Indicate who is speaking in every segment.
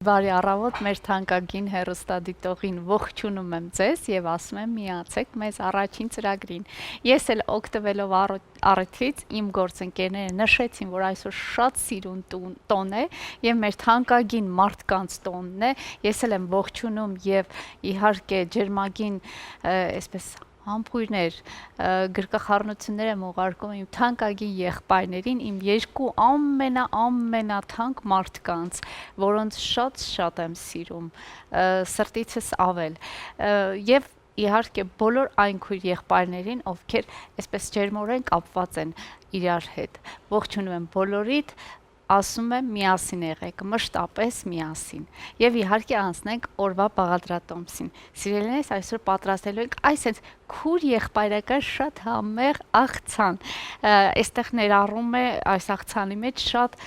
Speaker 1: Բարի առավոտ, մեր թանկագին հեռուստադիտողին ողջունում եմ ձեզ եւ ասում եմ միացեք մեզ առաջին ծրագրին։ Ես էլ օգտվելով առիթից իմ գործընկերները նշեցին, որ այսօր շատ սիրուն տոն է եւ մեր թանկագին մարդկանց տոնն է։ Ես էլ եմ ողջունում եւ իհարկե ջերմագին այսպես համբույրներ, գրկախառնություններ եմ ուղարկում իմ թանկագին եղբայրներին, իմ երկու ամենաթանկ մարդկանց, որոնց շատ եմ սիրում, սրտիցս ավել, եւ իհարկե բոլոր այն քույր եղբայրներին, ովքեր այսպես ջերմորեն կապված են իրար հետ, ողջունում եմ բոլորիդ, ասում եմ միասին եղեք, մշտապես միասին եւ իհարկե անցնենք օրվա բաղադրատոմսին։ Սիրելիներս, այսօր պատրաստելու ենք այս քուր եղբայրական շատ համեղ աղցան։ Այստեղ ներառում է այս աղցանի մեջ շատ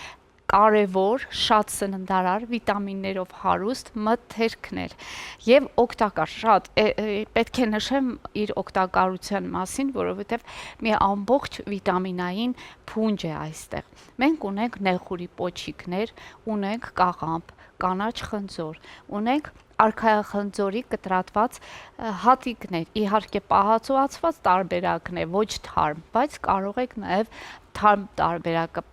Speaker 1: կարևոր, շատ սննդարար, վիտամիններով հարուստ մթերքներ եւ օգտակար շատ պետք է նշեմ իր օգտակարության մասին, որովհետեւ մի ամբողջ վիտամինային փունջ է այստեղ։ Մենք ունենք նեղուրի պոչիկներ, ունենք կաղամբ, կանաչ խնձոր, ունենք արքայախնձորի կտրատված հատիկներ, իհարկե պահածոացված տարբերակն է, ոչ թարմ, բայց կարող եք նաեւ թարմ տարբերակը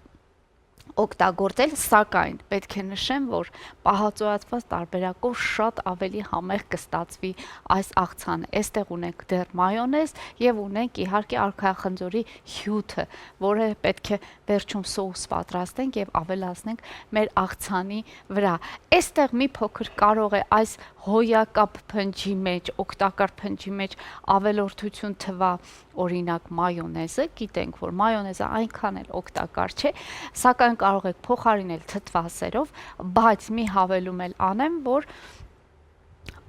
Speaker 1: օգտագործել, սակայն պետք է նշեմ, որ պահածոացված տարբերակով շատ ավելի համեղ կստացվի այս աղցանը։ Այստեղ ունենք դեռ մայոնեզ եւ ունենք իհարկե արքայախնձորի հյութը, որը պետք է վերջում սոուս պատրաստենք եւ ավելացնենք մեր աղցանի վրա։ Այստեղ մի փոքր կարող է այս հոյակապ փնջի մեջ, օգտակար փնջի մեջ ավելորդություն թվա, օրինակ մայոնեզը, գիտենք, որ մայոնեզը այնքան էլ օգտակար չէ, սակայն կարող եք փոխարինել թթվասերով, բայց մի հավելում էլ անեմ, որ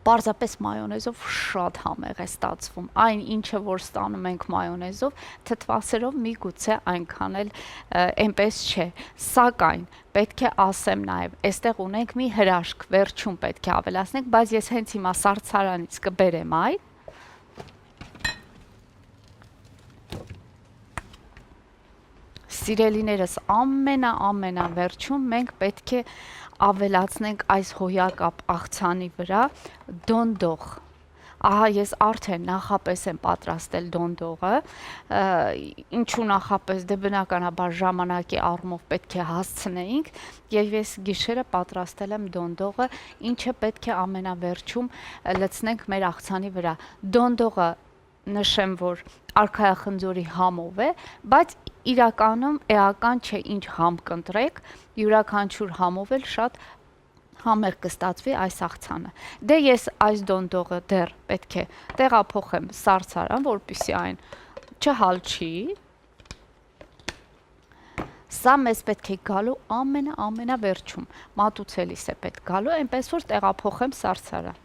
Speaker 1: պարզապես մայոնեզով շատ համեղ է ստացվում։ Այն ինչը որ ստանում ենք մայոնեզով, թթվասերով միգուցե այնքան էլ այնպես չէ։ Սակայն պետք է ասեմ նաև, այստեղ ունենք մի հրաշք, վերջում պետք է ավելացնենք, բայց ես հենց հիմա սառցարանից կբերեմ այն։ Սիրելիներս, ամենավերջում մենք պետք է ավելացնենք այս հոյակապ աղցանի վրա դոնդող։ Ահա ես արդեն նախապես եմ պատրաստել դոնդողը, ինչու նախապես, դե բնականաբար ժամանակի առումով պետք է հասցնեինք, եւ ես գիշերը պատրաստել եմ դոնդողը, ինչը պետք է ամենավերջում լցնենք մեր աղցանի վրա։ Դոնդողը նշեմ, որ արքայախնձորի համով է, բայց իրականում էական չէ ինչ համ կընտրեք, յուրաքանչյուր համով էլ շատ համեղ կստացվի այս աղցանը։ Դե ես այս դոնդողը դեռ պետք է տեղափոխեմ սառցարան, որպեսզի այն չհալչի։ Սա մեզ պետք է գալու ամենավերջում, մատուցելիս է պետք գալու, այնպես որ տեղափոխեմ սառցարան։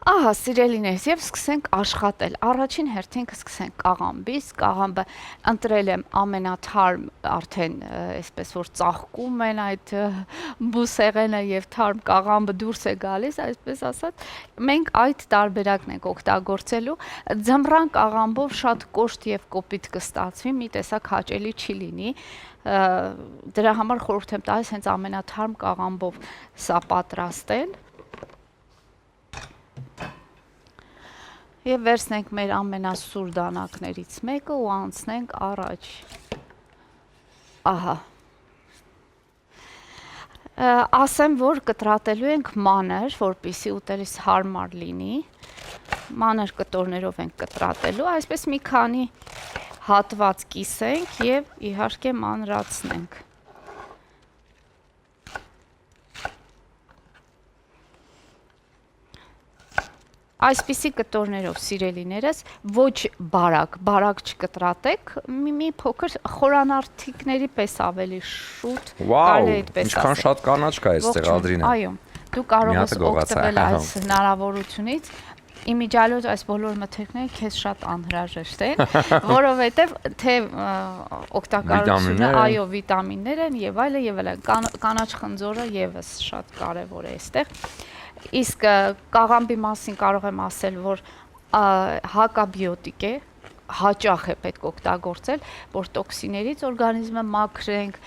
Speaker 1: Ահա, սիրելիներս, եւ սկսենք աշխատել։ Առաջին հերթին կսկսենք կաղամբից, կաղամբը ընտրել եմ ամենաթարմ, արդեն այսպես որ ծաղկում են այդ բուսեղենը եւ թարմ կաղամբը դուրս է գալիս, այսպես ասած, մենք այդ տարբերակն ենք օգտագործելու։ Ձմռան կաղամբով շատ կոշտ եւ կոպիտ կստացվի, մի տեսակ հաճելի չի լինի։ Դրա համար խորհուրդ եմ տալիս հենց ամենաթարմ կաղամբով սա պատրաստել։ Եվ վերցնենք մեր ամենասուր դանակներից մեկը ու անցնենք առաջ։ Ահա։ Ասեմ, որ կտրատելու ենք մանր, որպեսզի ուտելիս հարմար լինի։ Մանր կտորներով ենք կտրատելու, այսպես մի քանի հատված կիսենք եւ իհարկե մանրացնենք։ Այսպիսի կտորներով, սիրելիներս, ոչ բարակ չկտրատեք, մի փոքր խորանարդիկների պես ավելի շուտ,
Speaker 2: կարելի է այդպես ասել։ Ինչքան շատ կանաչ կա այստեղ, Ադրինե։
Speaker 1: Այո, դու կարող ես օգտվել այս հնարավորությունից, իմիջիալոց այս բոլոր մթերքները քեզ շատ անհրաժեշտ են, որովհետև թե օգտակարությունը, այո, վիտամիններ են եւ այլն, կանաչ խնձորը եւս շատ կարեւոր է այստեղ։ Իսկ կաղամբի մասին կարող եմ ասել, որ հակաբիոտիկ է, հաճախ է պետք օգտագործել, որ տոքսիներից օրգանիզմը մաքրենք,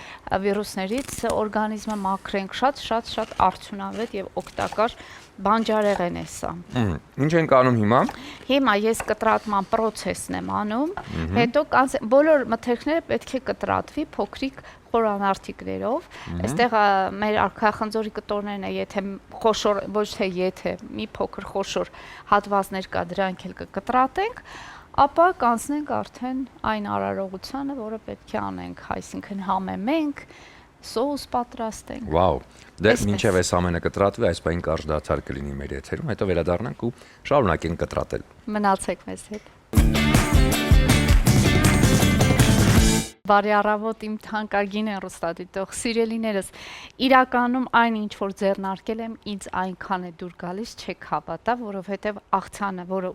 Speaker 1: վիրուսներից օրգանիզմը մաքրենք, շատ արդյունավետ եւ օգտակար բանջարեղեն է սա։
Speaker 2: Ինչ ենք անում հիմա։
Speaker 1: Հիմա ես կտրատման process-ն եմ անում, հետո բոլոր մթերքները պետք է կտրատվի փոքրիկ խորանարդիկներով։ Այստեղ մեր արքայախնձորի կտորներն է, եթե խոշոր, ոչ թե եթե, մի փոքր խոշոր հատվածներ կա, դրանք էլ կկտրատենք, ապա կանցնենք արդեն այն արարողությանը, որը պետք է անենք, այսինքն համեմենք, սոուս պատրաստենք։
Speaker 2: Վաու, դե մինչև այս ամենը կտրատվի, այս բան կարճ դադար կլինի մեր եթերում, հետո վերադառնանք ու շարունակենք կտրատել։
Speaker 1: Մնացեք մեզ հետ։ Բարի առավոտ իմ թանկագին հեռուստադիտող սիրելիներս, իրականում այն ինչ որ ձեռնարկել եմ, ինձ այնքան է դուր գալիս, չեք հավատա, որովհետև աղցանը, որը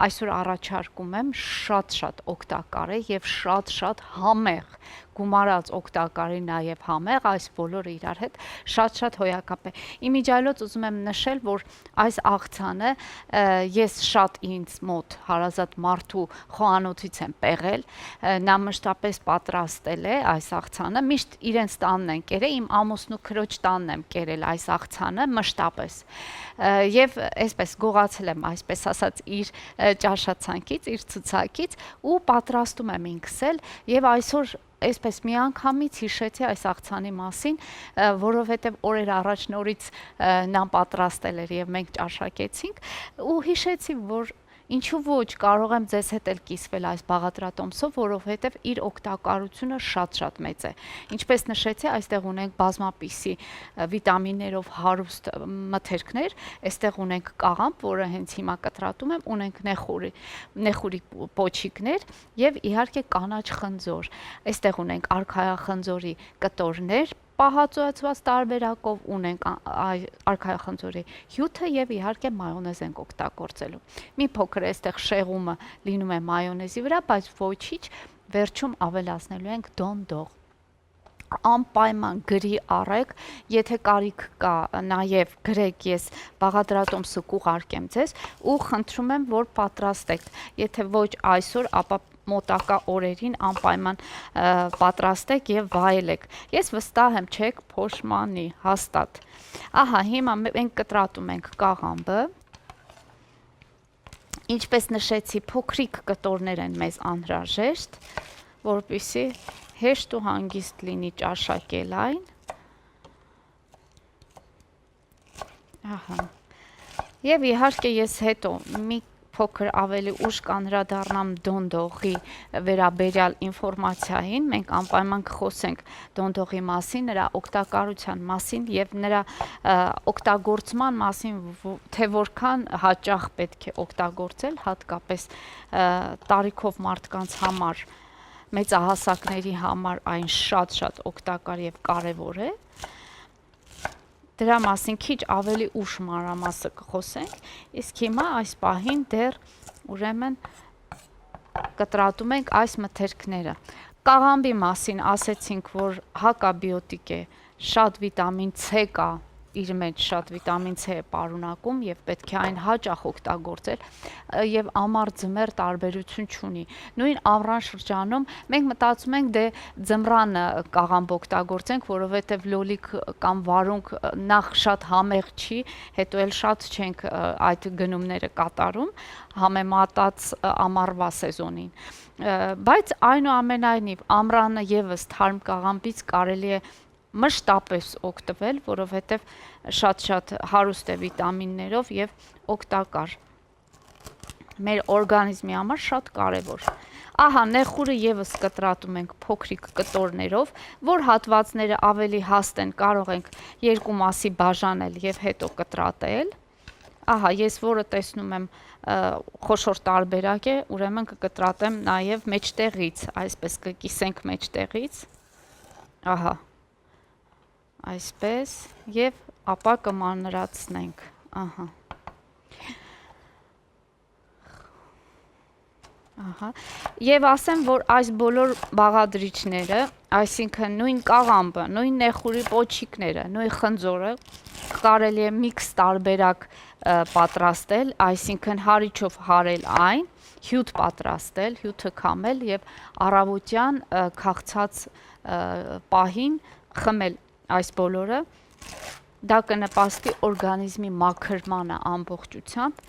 Speaker 1: այսօր առաջարկում եմ, շատ օգտակար է եւ շատ համեղ, գումարած օգտակարի նաև համեղ, այս բոլորը իրար հետ շատ հոյակապ է։ Իմիջիայլոց ուզում եմ նշել, որ այս աղցանը ես շատ ինձ մոտ հարազատ մարդու խոհանոցից եմ պեղել, նա մշտապես պատրաստել է այս աղցանը, միշտ իրենց տանն են կերել, իմ ամուսնու քրոջ տանն եմ կերել այս աղցանը մշտապես։ Եվ այսպես գողացել եմ, այսպես ասած, իր ճաշացանկից, իր ցուցակից ու պատրաստում եմ ինքս էլ եւ այսօր այսպես միանգամից հիշեցի այս աղցանի մասին, որովհետև օրեր առաջ նորից նա պատրաստել էր եւ մենք ճաշակեցինք ու հիշեցի, որ ինչու ոչ կարող եմ ձեզ հետ էլ կիսվել այս բաղադրատոմսով, որովհետև իր օգտակարությունը շատ մեծ է։ Ինչպես նշեցի, այստեղ ունենք բազմապիսի վիտամիններով հարուստ մթերքներ, այստեղ ունենք կաղամբ, որը հենց հիմա կտրատում եմ, ունենք նեխուրի պոչիկներ եւ իհարկե կանաչ խնձոր։ Այստեղ ունենք արքայախնձորի կտորներ, պահածոյացված տարբերակով ունենք արքայախնձորի հյութը եւ իհարկե մայոնեզ ենք օգտագործելու։ Մի փոքր այստեղ շեղումը լինում է մայոնեզի վրա, բայց ոչինչ, վերջում ավելացնելու ենք դոնդող։ Անպայման գրի առեք, եթե կարիք կա նաև գրեք, ես բաղադրատոմսը կուղարկեմ ձեզ ու խնդրում եմ, որ պատրաստեք, եթե ոչ այսօր, ապա մոտակա օրերին անպայման պատրաստեք եւ վայելեք։ Ես վստահ եմ, չեք փոշմանի, հաստատ։ Ահա, հիմա մենք կտրատում ենք կաղամբը։ Ինչպես նշեցի, փոքրիկ կտորներ են մեզ անհրաժեշտ, որպեսզի հեշտ ու հանգիստ լինի ճաշակել այն։ Ահա։ Եվ իհարկե ես հետո մի փոքր ավելի ուշ կանհրադառնամ դոնդողի վերաբերյալ ինֆորմացիային, մենք անպայման կխոսենք դոնդողի մասին, նրա օգտակարության մասին եւ նրա օգտագործման մասին, թե որքան հաճախ պետք է օգտագործել, հատկապես տարիքով մարդկանց համար, մեծահասակների համար այն շատ օգտակար եւ կարեւոր է։ Դրա մասին քիչ ավելի ուշ մանրամասը կխոսենք, իսկ հիմա այս պահին դեռ ուրեմն կտրատում ենք այս մթերքները։ Կաղամբի մասին ասեցինք, որ հակաբիոտիկ է, շատ վիտամին C կա, իր մեջ շատ վիտամին C է պարունակում եւ պետք է այն հաճախ օգտագործել եւ ամառ ձմեռ տարբերություն չունի։ Նույն ամռան շրջանում մենք մտածում ենք դե ձմռանը կաղամբ օգտագործենք, որովհետեւ լոլիկ կամ վարունգ նախ շատ համեղ չի, հետո էլ շատ չենք այդ գնումները կատարում համեմատած ամառվա սեզոնին։ Բայց այնուամենայնիվ ամռանը եւս թարմ կաղամբից կարելի է մշտապես օգտվել, որովհետև շատ հարուստ է վիտամիններով եւ օգտակար։ Մեր օրգանիզմի համար շատ կարևոր։ Ահա, նեխուրը եւս կտրատում ենք փոքրիկ կտորներով, որ հատվածները ավելի հաստ են, կարող ենք երկու մասի բաժանել եւ հետո կտրատել։ Ահա, ես որը տեսնում եմ խոշոր տարբերակ է, ուրեմն կկտրատեմ նաեւ մեջտեղից, այսպես կկիսենք մեջտեղից։ Ահա այսպես եւ ապա կմանրացնենք, ահա։ Ահա, եւ ասեմ, որ այս բոլոր բաղադրիչները, այսինքն նույն կաղամբը, նույն նեխուրի պոչիկները, նույն խնձորը կարելի է միքս տարբերակ պատրաստել, այսինքն հարիչով հարել այն, հյութ պատրաստել, հյութը քամել եւ առավոտյան քաղցած պահին խմել այս բոլորը, դա կնպաստի օրգանիզմի մաքրմանը ամբողջությամբ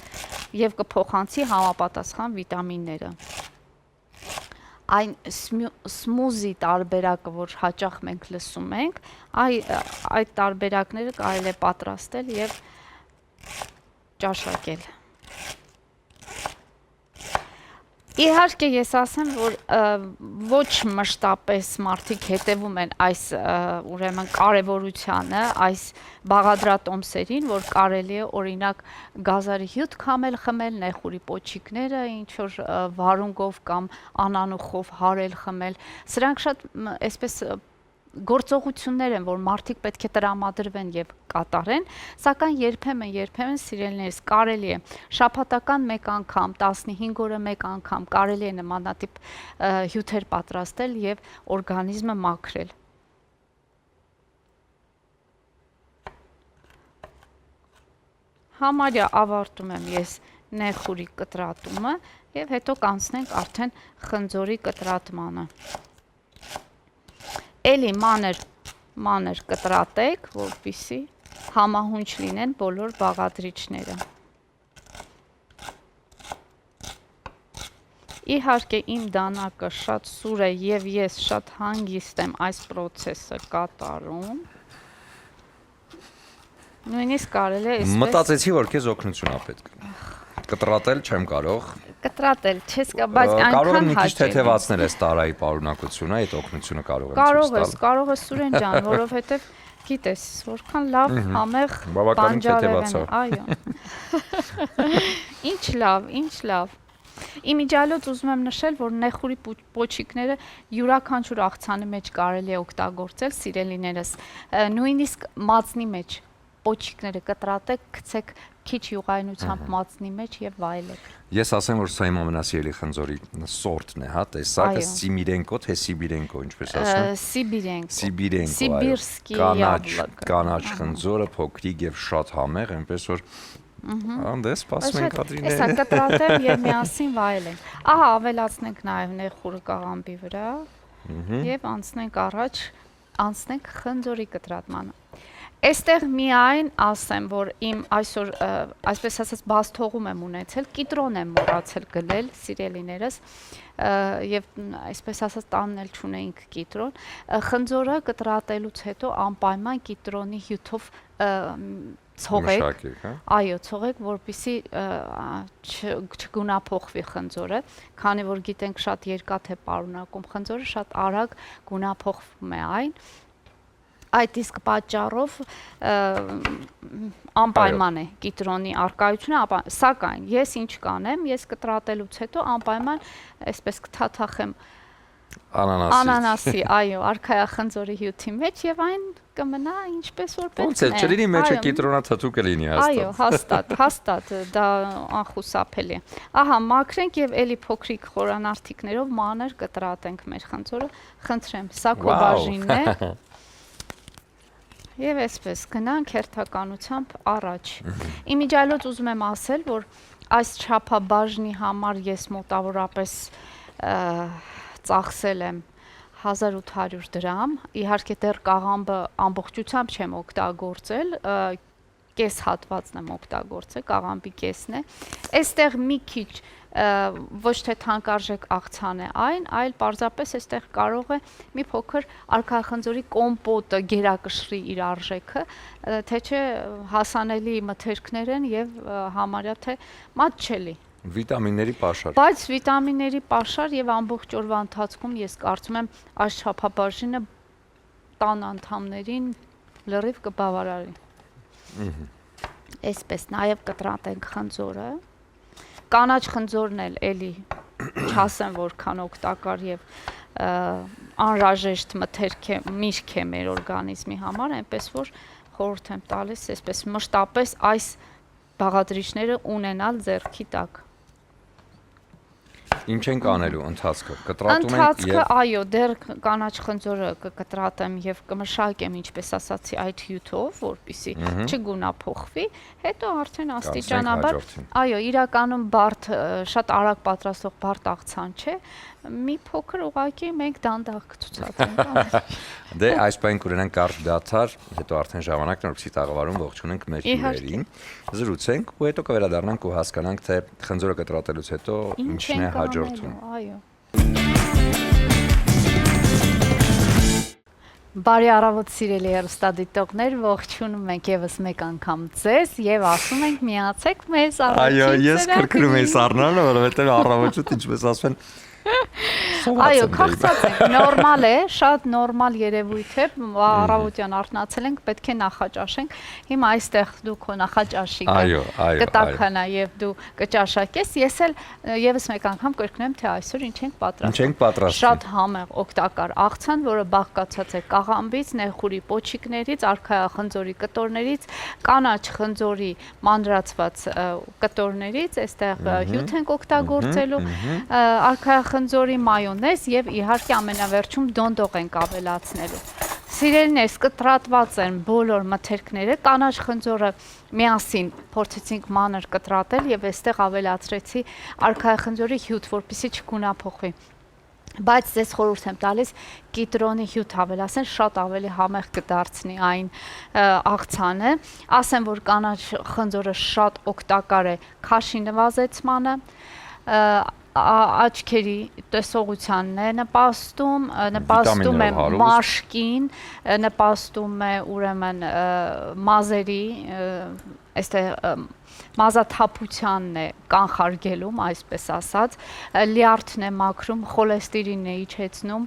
Speaker 1: եւ կփոխանցի համապատասխան վիտամինները։ Այն սմուզի տարբերակը, որ հաճախ մենք լսում ենք, այդ տարբերակները կարելի է պատրաստել եւ ճաշակել։ Իհարկե ես ասեմ, որ ոչ մշտապես մարդիկ հետևում են այս ուրեմն կարևորությանը, այս բաղադրատոմսերին, որ կարելի է օրինակ գազարի հյութ քամել, խմել, նեխուրի պոչիկները, ինչ որ վարունգով կամ անանուխով հարել, խմել։ Սրանք շատ այսպես գործողություններ են, որ մարդիկ պետք է տրամադրվեն եւ կատարեն, սակայն երբեմն սիրելիներս կարելի է շաբաթական մեկ անգամ, 15 օրը մեկ անգամ կարելի է նմանատիպ հյութեր պատրաստել եւ օրգանիզմը մաքրել։ Համարյա ավարտում եմ ես նեխուրի կտրատումը եւ հետո կանցնենք արդեն խնձորի կտրատմանը։ Էլի մանր կտրատեք, որպեսզի համահունչ լինեն բոլոր բաղադրիչները։ Իհարկե իմ դանակը շատ սուր է եւ ես շատ հանգիստ եմ այս process-ը կատարում։ Նույնիսկ կարելի է այսպես
Speaker 2: Մտածեցի, որ քեզ օգնություն ա պետք։ Կտրատել չեմ կարող։
Speaker 1: Կտրատել չես կարող, բայց այնքան
Speaker 2: կարող եմ մի քիչ
Speaker 1: հաճելի։
Speaker 2: թեթևացնել այս տարայի պարունակությունը, այդ օգնությունը կարող եմ
Speaker 1: Կարող ես Սուրեն ջան, որովհետև գիտես, որքան լավ համեղ բանջարեղեն է, այո։ Ինչ լավ։ Իմիջիալոց ուզում եմ նշել, որ նեխուրի պոչիկները յուրաքանչյուր աղցանի մեջ կարելի է օգտագործել, սիրելիներս, նույնիսկ մածնի մեջ պոչիկները կտրատեք, գցեք քիչ յուղայնությամբ մածնի մեջ եւ վայելեք։
Speaker 2: Ես ասեմ, որ սա իմ ամենասիրելի խնձորի սորտն է, հա, տեսակը Սիմիրենկո, թե Սիբիրենկո, ինչպես ասում։
Speaker 1: Սիբիրսկի
Speaker 2: կանաչ խնձորը փոքրիկ եւ շատ համեղ, այնպես որ անդես սպասում ենք Կատրինե։
Speaker 1: Էսա կտրատել եւ միասին վայելենք։ Ահա ավելացնենք նաեւ նեխուրը կաղամբի վրա եւ անցնենք խնձորի կտրատմանը։ Այստեղ միայն ասեմ, որ իմ այսօր այսպես ասած բաց թողում եմ ունեցել, կիտրոն եմ մոռացել գնել, սիրելիներս, եւ այսպես ասած տանն էլ չունեինք կիտրոն, խնձորը կտրատելուց հետո անպայման կիտրոնի հյութով ցողեք, այո, ցողեք, որպեսզի չգունափոխվի խնձորը, քանի որ գիտենք շատ երկաթ է պարունակում խնձորը, շատ արագ գունափոխվում է այն։ Այդ իսկ պատճառով անպայման է կիտրոնի արկայությունը, սակայն ես ինչ կանեմ, ես կտրատելուց հետո անպայման այսպես կթաթախեմ անանասի, այո, արքայախնձորի հյութի մեջ եւ այն կմնա ինչպես որ պետք է։
Speaker 2: Ոնց է, չլինի մեջը կիտրոնաթթու կլինի
Speaker 1: Այո,
Speaker 2: հաստատ։
Speaker 1: հաստատ, դա անխուսափելի է։ Ահա, մաքրենք եւ էլի փոքրիկ խորանարդիկներով մանր կտրատենք մեր խնձորը։ Խնդրեմ, սա քո բաժինն է։ Եվ այսպես գնանք հերթականությամբ առաջ։ Իմիջիալոց ուզում եմ ասել, որ այս չափաբաժնի համար ես մոտավորապես ծախսել եմ 1800 դրամ, իհարկե դեռ կաղամբը ամբողջությամբ չեմ օգտագործել, կես հատվածն եմ օգտագործել, կաղամբի կեսն է։ Այստեղ մի քիչ ոչ թե թանկարժեք աղցան է այն, այլ պարզապես այստեղ կարող է մի փոքր արքայախնձորի կոմպոտը գերակշռի իր արժեքը, թե չէ հասանելի մթերքներ են եւ համարյա թե մատչելի։
Speaker 2: Վիտամինների պաշար։
Speaker 1: Բայց վիտամինների պաշար եւ ամբողջ օրվա ընթացքում ես կարծում եմ այս չափաբաժինը տան անդամներին լրիվ կբավարարի։ Այսպես նաեւ կտրատենք խնձորը։ Կանաչ խնձորն էլ էլի չասեմ որքան օգտակար եւ անհրաժեշտ մթերք է, միրգ է մեր օրգանիզմի համար, այնպես որ խորհուրդ եմ տալիս այսպես մշտապես այս բաղադրիչները ունենալ ձեռքի տակ։
Speaker 2: Ինչ ենք անելու ընթացքը։ Կտրատում ենք
Speaker 1: Ընթացքը, այո, դեռ կանաչ խնձորը կկտրատեմ եւ կմշակեմ, ինչպես ասացի, այդ հյութով, որպեսզի չգունափոխվի, հետո արդեն աստիճանաբար, այո, իրականում բարդ, շատ արագ պատրաստող բարդ աղցան չէ, մի փոքր ուղղակի մենք դանդաղ կցուցադրենք։
Speaker 2: Դե այս բան կունենանք կարճ դադար, հետո արդեն ժամանակն որպեսզի տաղավարում ողջունենք մեր հյուրերին, զրուցենք ու հետո կվերադառնանք ու հասկանանք, թե խնձորը կտրատելուց հետո ինչն է հաջորդում։
Speaker 1: Այո։ Բարի առավոտ սիրելի հեռուստադիտողներ, ողջունում ենք եւս մեկ անգամ ձեզ եւ ասում ենք միացեք մեզ առաջին
Speaker 2: Այո, ես քրքրում եմ սառնալը, որովհետեւ առավոտը ինչպես ասում են
Speaker 1: Այո, քաղցած ենք, նորմալ է, շատ նորմալ երևույթ է, առավոտյան արթնացել ենք, պետք է նախաճաշենք, հիմա այստեղ դու քո նախաճաշիկը կտաքանա եւ դու կճաշակես, ես էլ եւս մեկ անգամ կրկնեմ, թե այսօր ինչ ենք պատրաստում։ Շատ համեղ օգտակար աղցան, որը բաղկացած է կաղամբից, նեխուրի պոչիկներից, արքայախնձորի կտորներից, կանաչ խնձորի մանրացված կտորներից, այստեղ հյութ ենք օգտագործելու, արքայախնձորի մայոնեզ եւ իհարկե ամենավերջում դոնդող ենք ավելացնելու։ Սիրելիներս, կտրատված են բոլոր մթերքները, կանաչ խնձորը միասին փորձեցինք մանր կտրատել եւ այստեղ ավելացրեցի արքայախնձորի հյութ, որպեսզի չգունափոխվի։ Բայց ձեզ խորհուրդ եմ տալիս կիտրոնի հյութ ավելացնել, շատ ավելի համեղ կդարձնի այն աղցանը։ Ասեմ, որ կանաչ խնձորը շատ օգտակար է քաշի նվազեցմանը, աչքերի տեսողությանն է նպաստում է մաշկին, նպաստում է ուրեմն մազերի, այստեղ մազաթափությանն է կանխարգելում, այսպես ասած, լյարդն է մաքրում, խոլեստերինն է իջեցնում,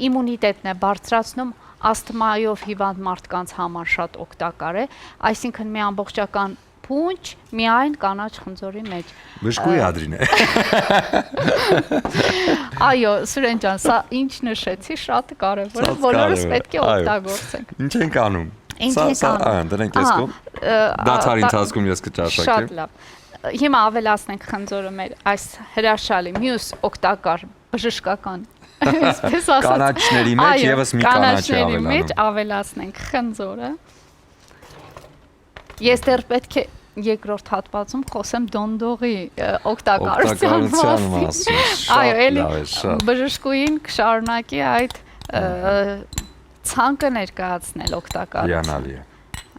Speaker 1: իմունիտետն է բարձրացնում, ասթմայով հիվանդ մարդկանց համար շատ օգտակար է, այսինքն մի ամբողջական փունջ միայն կանաչ խնձորի մեջ։
Speaker 2: Բժշկուի ադրին է։
Speaker 1: Այո, Սուրեն ջան, սա ինչ նշեցի, շատ կարևոր է, բոլորս պետք է օգտագործենք։
Speaker 2: Ինչ ենք անում։ Դրանք ես կողմ։ Դադարի ընթացքում ես կճաշակեմ։
Speaker 1: Շատ լավ։ Հիմա ավելացնենք խնձորը մեր այս հրաշալի մյուս օգտակար բժշկական, այսպես ասած,
Speaker 2: կանաչների մեջ եւս մի կանաչ
Speaker 1: մեջ ավելացնենք խնձորը։ Ես դեռ պետք է երկրորդ հատվածում խոսեմ դոնդողի օգտակարության մասին։ Այո, էլի բժշկուին կշարունակի այդ ցանկը ներկայացնել օգտակարություն։
Speaker 2: Հիանալի է։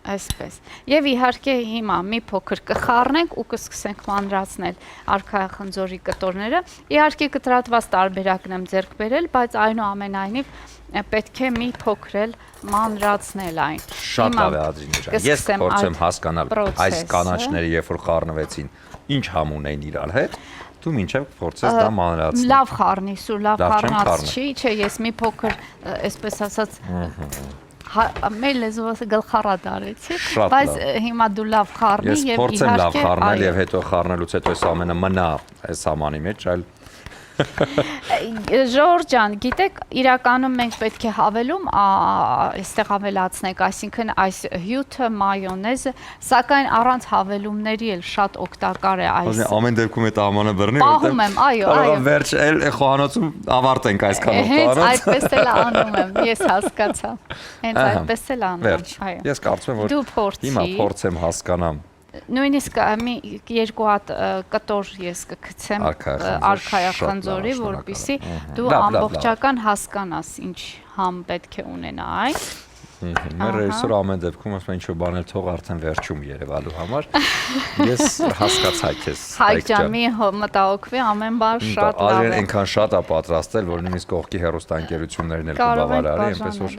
Speaker 1: Այսպես։ Եվ իհարկե հիմա մի փոքր կխառնենք ու կսկսենք մանրացնել արքայախնձորի կտորները։ Իհարկե կտրատված տարբերակն եմ ձեռք բերել, բայց այնուամենայնիվ պետք է մի փոքր մանրացնել այն։
Speaker 2: Շատ լավ է Ադրինե ջան։ Ես փորձեմ հասկանալ այս կանաչները, երբ որ խառնվեցին, ինչ համ ունեն իրար հետ։ Դու մինչև փորձես դա մանրացնել։
Speaker 1: Լավ խառնի, սուր լավ խառնած չի, չէ, ես մի փոքր, այսպես ասած, մեր լեզվով գլխառատ արեցի, բայց հիմա դու լավ խառնի եւ իհարկե
Speaker 2: ես փորձեմ լավ խառնել եւ հետո խառնելուց հետո այս ամենը մնա այս համանի մեջ, այլ
Speaker 1: Ժորժ ջան, գիտեք, իրականում մենք պետք է հավելում այստեղ ավելացնենք, այսինքն այս հյութը, մայոնեզը, սակայն առանց հավելումների էլ շատ օգտակար է այս։
Speaker 2: Ամեն դեպքում այդ ամանը բռնի,
Speaker 1: պահում եմ, այո, այո։
Speaker 2: Վերջ էլ խոհանոցում ավարտենք այսքան
Speaker 1: օգտակար։ Հենց այդպես էլ անում եմ, ես հասկացա։ Հենց այդպես էլ անում,
Speaker 2: այո։ Ես կարծում եմ, որ հիմա փորձեմ հասկանամ։
Speaker 1: Նույնիսկ մի երկու հատ կտոր ես կգցեմ արքայախնձորի, որպեսզի դու ամբողջական հասկանաս ինչ համ պետք է ունենա այն։
Speaker 2: Մեր ռեժիսորը ամեն դեպքում ասում է ինչ-որ բան էլ թող արդեն վերջում երևալու համար։ Ես հասկացա քեզ։
Speaker 1: Հայկ ջան, մի մտահոգվի, ամեն բան շատ լավ է։
Speaker 2: Արեն այնքան շատ է պատրաստել, որ նույնիսկ կողքի հեռուստաընկերություններն էլ կբավարարի, այնպես որ։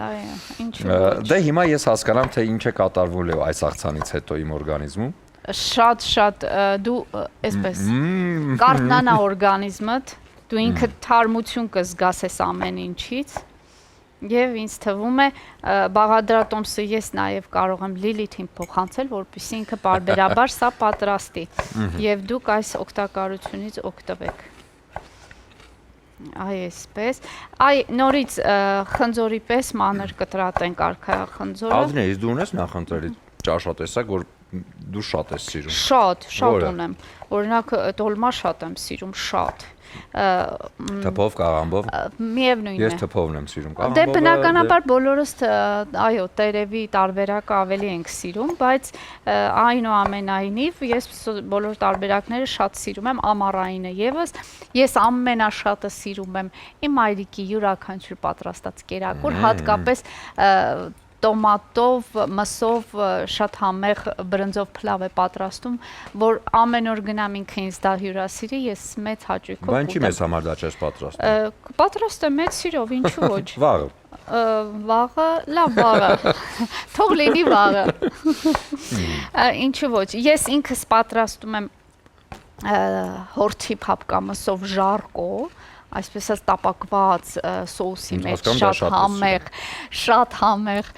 Speaker 2: Դե հիմա ես հասկանամ, թե ինչ է կատարվում այս աղցանից հետո իմ օրգանիզմում։
Speaker 1: Շատ դու այսպես կարտնանա օրգանիզմդ, դու ինքդ թարմություն կզգաս այս ամեն ինչից։ Եվ ինձ թվում է բաղադրատոմսը ես նաև կարող եմ Լիլիթին փոխանցել, որպեսզի ինքը պարբերաբար սա պատրաստի եւ դուք այս օգտակարությունից օգտվեք։ Այ այսպես։ Այ նորից խնձորի պես մանր կտրատենք արքայախնձորը։
Speaker 2: Ադրինե, դու ունես նախընտրելի ճաշատեսակ, որ դու շատ ես սիրում։
Speaker 1: Շատ ունեմ։ Օրինակ դոլմա շատ եմ սիրում, շատ։
Speaker 2: Թփով, կաղամբով։
Speaker 1: Միևնույն է։
Speaker 2: Ես թփովն եմ սիրում,
Speaker 1: Դե
Speaker 2: կաղամբով։
Speaker 1: բնականաբար բոլորս այո, տերևի տարբերակը ավելի ենք սիրում, բայց այնուամենայնիվ ես բոլոր տարբերակները շատ սիրում եմ, ամառայինը եւս։ Ես ամենաշատը սիրում եմ իմ մայրիկի յուրաքանչյուր պատրաստած կերակուր, հատկապես տոմատով, մսով շատ համեղ բրնձով փլավ է պատրաստում, որ ամեն օր գնամ ինքը ինձ դա հյուրասիրի, ես մեծ հաճույքով կուտեմ։
Speaker 2: Բան չի մեզ համար դա չես պատրաստում։
Speaker 1: Պատրաստեմ մեծ սիրով, ինչու ոչ։
Speaker 2: Վաղը։
Speaker 1: Վաղը, լավ վաղը։ Թող լինի վաղը։ Ինչու ոչ։ Ես ինքս պատրաստում եմ հորթի փապկամսով ժարկո, այսպես ասած տապակված սոուսի մեջ շատ համեղ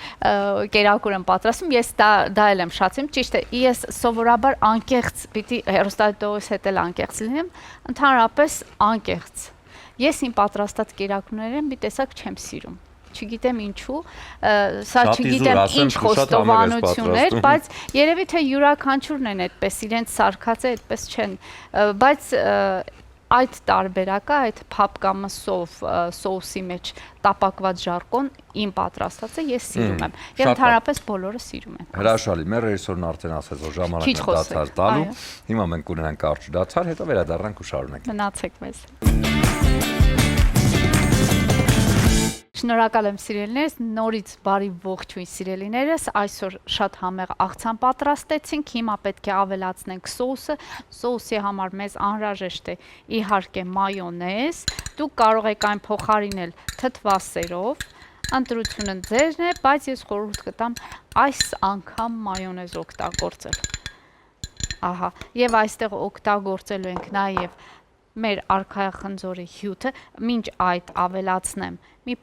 Speaker 1: կերակուր եմ պատրաստում, ես դա էլ եմ շատ սիրում, ճիշտ է, ես սովորաբար անկեղծ, պիտի հեռուստադիտողիս հետ էլ անկեղծ լինեմ, ընդհանրապես անկեղծ, ես իմ պատրաստած կերակուրները մի տեսակ չեմ սիրում, չգիտեմ ինչու, սա չգիտեմ ինչ խոստովանություն էր, բայց երևի թե յուրաքանչյուրն են այդպես, իրենց սարքած է այդպես չեն, բայց այդ տարբերակը, այդ փապկամսով սոուսի մեջ տապակված ժարկոն իմ պատրաստածը ես սիրում եմ։ Եվ ընդհանրապես բոլորը սիրում են։
Speaker 2: Հրաշալի, մեր ռեժիսորն արդեն ասաց, որ ժամանակն է դադար տալու։ Հիմա մենք կունենանք կարճ դադար, հետո վերադառնանք ու շարունակենք։
Speaker 1: Մնացեք մեզ։ Շնորհակալ եմ սիրելիներս, նորից բարի ողջույն սիրելիներս, այսօր շատ համեղ աղցան պատրաստեցինք, հիմա պետք է ավելացնենք սոուսը, սոուսի համար մեզ անհրաժեշտ է իհարկե մայոնեզ, դուք կարող եք այն փոխարինել թթվասերով, ընտրությունը ձերն է, բայց ես խորհուրդ կտամ այս անգամ մայոնեզ օգտագործել, ահա, և այստեղ օգտագործելու ենք նաև մեր արքայախնձորի հյութը, մինչ այդ ավելացնեմ մի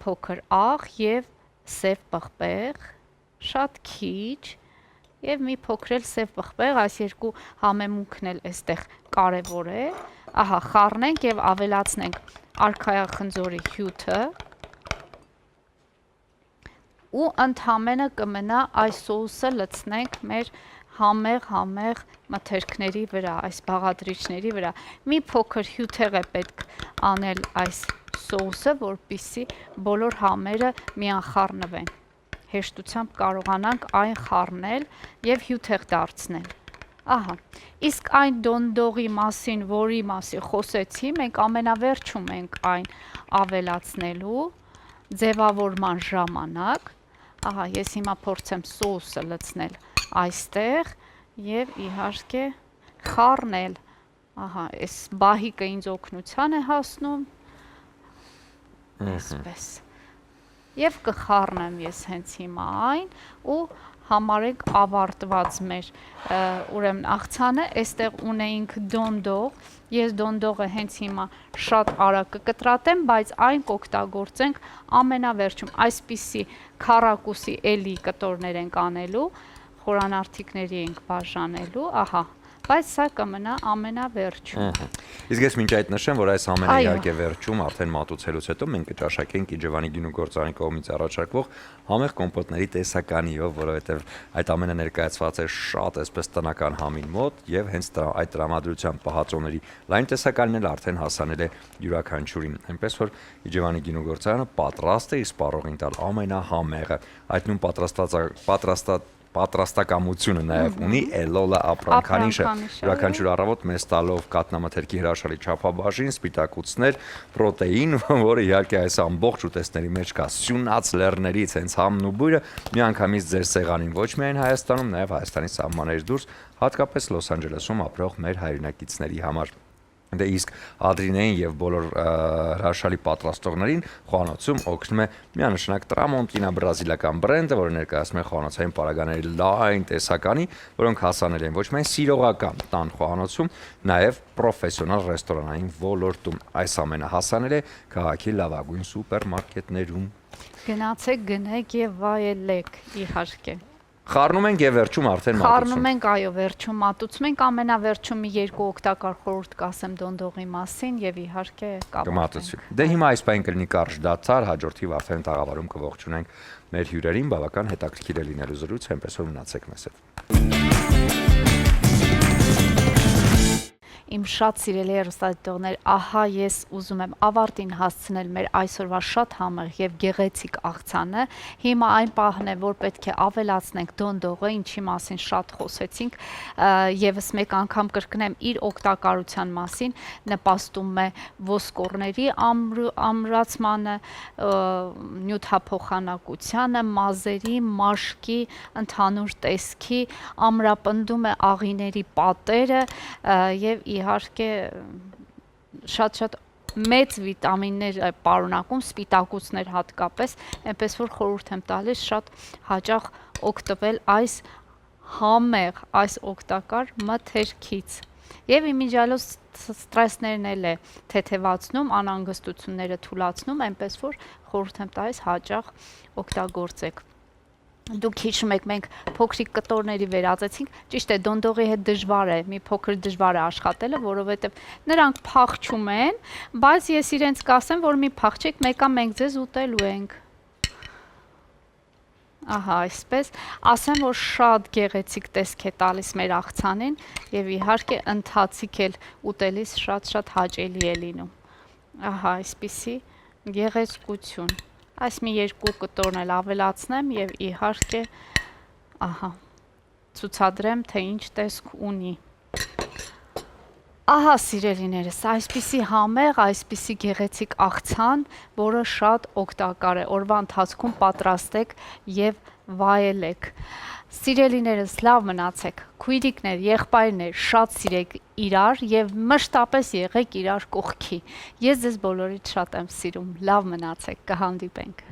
Speaker 1: փոքր աղ և սև պղպեղ, շատ քիչ և մի փոքր էլ սև պղպեղ, այս երկու համեմունքն էլ այստեղ կարևոր է, ահա խառնենք և ավելացնենք արքայախնձորի հյութը ու ընդամենը կմնա այս սոուսը լցնենք մեր համեղ մթերքների վրա, այս բաղադրիչների վրա, մի փոքր հյութեղ է պետք անել այս սոուսը, որպեսզի բոլոր համերը միանխառնվեն, հեշտությամբ կարողանանք այն խառնել և հյութեղ դարձնել, ահա, իսկ այն դոնդողի մասին, որի մասին խոսեցի, մենք ամենավերջում ենք այն ավելացնելու ձևավորման ժամանակ, ահա, ես հիմա փորձեմ սոուսը լցնել այստեղ և իհարկե խառնել, ահա, այս բահիկը ինձ օգնության է հասնում, այսպես, և կխառնեմ ես հենց հիմա այն ու համարենք ավարտված մեր ուրեմն աղցանը, այստեղ ունեինք դոնդող, ես դոնդողը հենց հիմա շատ արագ կկտրատեմ, բայց այն կօգտագործենք ամենավերջում, այսպիսի քառակուսի էլի կտորներ ենք անելու, խորանարդիկների ենք բաժանելու, ահա, բայց սա կմնա ամենավերջում։
Speaker 2: Իսկ ես մինչ այդ նշեմ, որ այս ամենը իհարկե վերջում, արդեն մատուցելուց հետո մենք կճաշակենք Իջևանի գինու գործարանի կողմից առաջարկվող համեղ կոմպոտների տեսականիով, որովհետև այդ ամենը ներկայացված է շատ այսպես տնական համին մոտ եւ հենց այդ տրամադրության պահածոների լայն տեսականին էլ արդեն հասանել է յուրաքանչյուրին, այնպես որ Իջևանի գինու գործարանը պատրաստ է սպառողին տալ ամենահամեղը, այդ նույն պատրաստակամությունը նաև ունի Էլոլա ապրանքանիշը, յուրաքանչյուր առավոտ մեզ տալով կատնամթերքի հրաշալի չափաբաժին, սպիտակուցներ, պրոտեին, որը իհարկե այս ամբողջ ուտեստների մեջ կա սյունած լեռներից, հենց համն ու բույրը միանգամից ձեր սեղանին, ոչ միայն Հայաստանում, նաև Հայաստանի սահմաններից դուրս, հատկապես Լոս Անջելեսում ապրող մեր հայրենակիցների համար։ Դե իսկ Ադրինեին եւ բոլոր հրաշալի պատրաստողներին խոհանոցում օգնում է միանշանակ Տրամոնտինա բրազիլական բրենդը, որը ներկայացնում է խոհանոցային պարագաների լայն տեսականի, որոնք հասանելի են ոչ միայն սիրողական տան խոհանոցում, նաեւ պրոֆեսիոնալ ռեստորանային ոլորտում։ Այս ամենը հասանել է քաղաքի լավագույն սուպերմարկետներում։
Speaker 1: Գնացեք, գնեք եւ վայելեք, իհարկե։
Speaker 2: Խառնում ենք եւ վերջում արդեն մատուցում։
Speaker 1: Խառնում ենք, այո, վերջում մատուցում ենք, ամենավերջում մի երկու օգտակար խորհուրդ կասեմ դոնդողի մասին եւ իհարկե
Speaker 2: կմատուցվի։ Դե հիմա այս բան կլինի կարճ դադար, հաջորդիվ արդեն տաղավարում կողջունենք մեր հյուրերին, բավական հետաքրքիր է լինելու զրույց, այնպես որ մնացեք մեզ հետ։
Speaker 1: Իմ շատ սիրելի հեռուստադիտողներ, ահա ես ուզում եմ ավարտին հասցնել մեր այսօրվա շատ համեղ եւ գեղեցիկ աղցանը։ Հիմա այն պահն է, որ պետք է ավելացնենք դոնդողը, ինչի մասին շատ խոսեցինք, եւս մեկ անգամ կրկնեմ, իր օգտակարության մասին նպաստում է ոսկորների ամրացմանը, նյութափոխանակությանը, մազերի, մաշկի, ընդհանուր տեսքի, ամրապնդում է աղիների պատերը եւ իհարկե շատ մեծ վիտամիններ պարունակում, սպիտակուցներ հատկապես, այնպես որ խորհուրդ եմ տալիս շատ հաճախ օգտվել այս համեղ, այս օգտակար մթերքից։ Եվ իմիջիալոց ստրեսներն էլ է թեթևացնում, անհանգստությունները թուլացնում, այնպես որ խորհուրդ եմ տալիս հաճախ օգտագործեք։ Դուք հիշում եք, մենք փոքրիկ կտորների վերածեցինք, ճիշտ է, դոնդողի հետ դժվար է, մի փոքր դժվար է աշխատելը, որովհետև նրանք փախչում են, բայց ես իրենց կասեմ, որ մի փախչեք, մեկը մենք ձեզ ուտելու ենք։ Ահա, այսպես, ասեմ, որ շատ գեղեցիկ տեսք է տալիս մեր աղցանին եւ իհարկե ընթացիկ էլ ուտելիս շատ հաճելի է լինում։ Ահա, այսպիսի գեղեցկություն։ Այս մի երկու կտորն էլ ավելացնեմ եւ իհարկե, ահա, ցուցադրեմ, թե ինչ տեսք ունի։ Ահա, սիրելիներս, այսպիսի համեղ, այսպիսի գեղեցիկ աղցան, որը շատ օգտակար է, օրվա ընթացքում պատրաստեք եւ վայելեք։ Սիրելիներս, լավ մնացեք, քույրիկներ, եղբայրներ, շատ սիրեք իրար եւ մշտապես եղեք իրար կողքի։ Ես ձեզ բոլորիդ շատ եմ սիրում, լավ մնացեք, կհանդիպենք։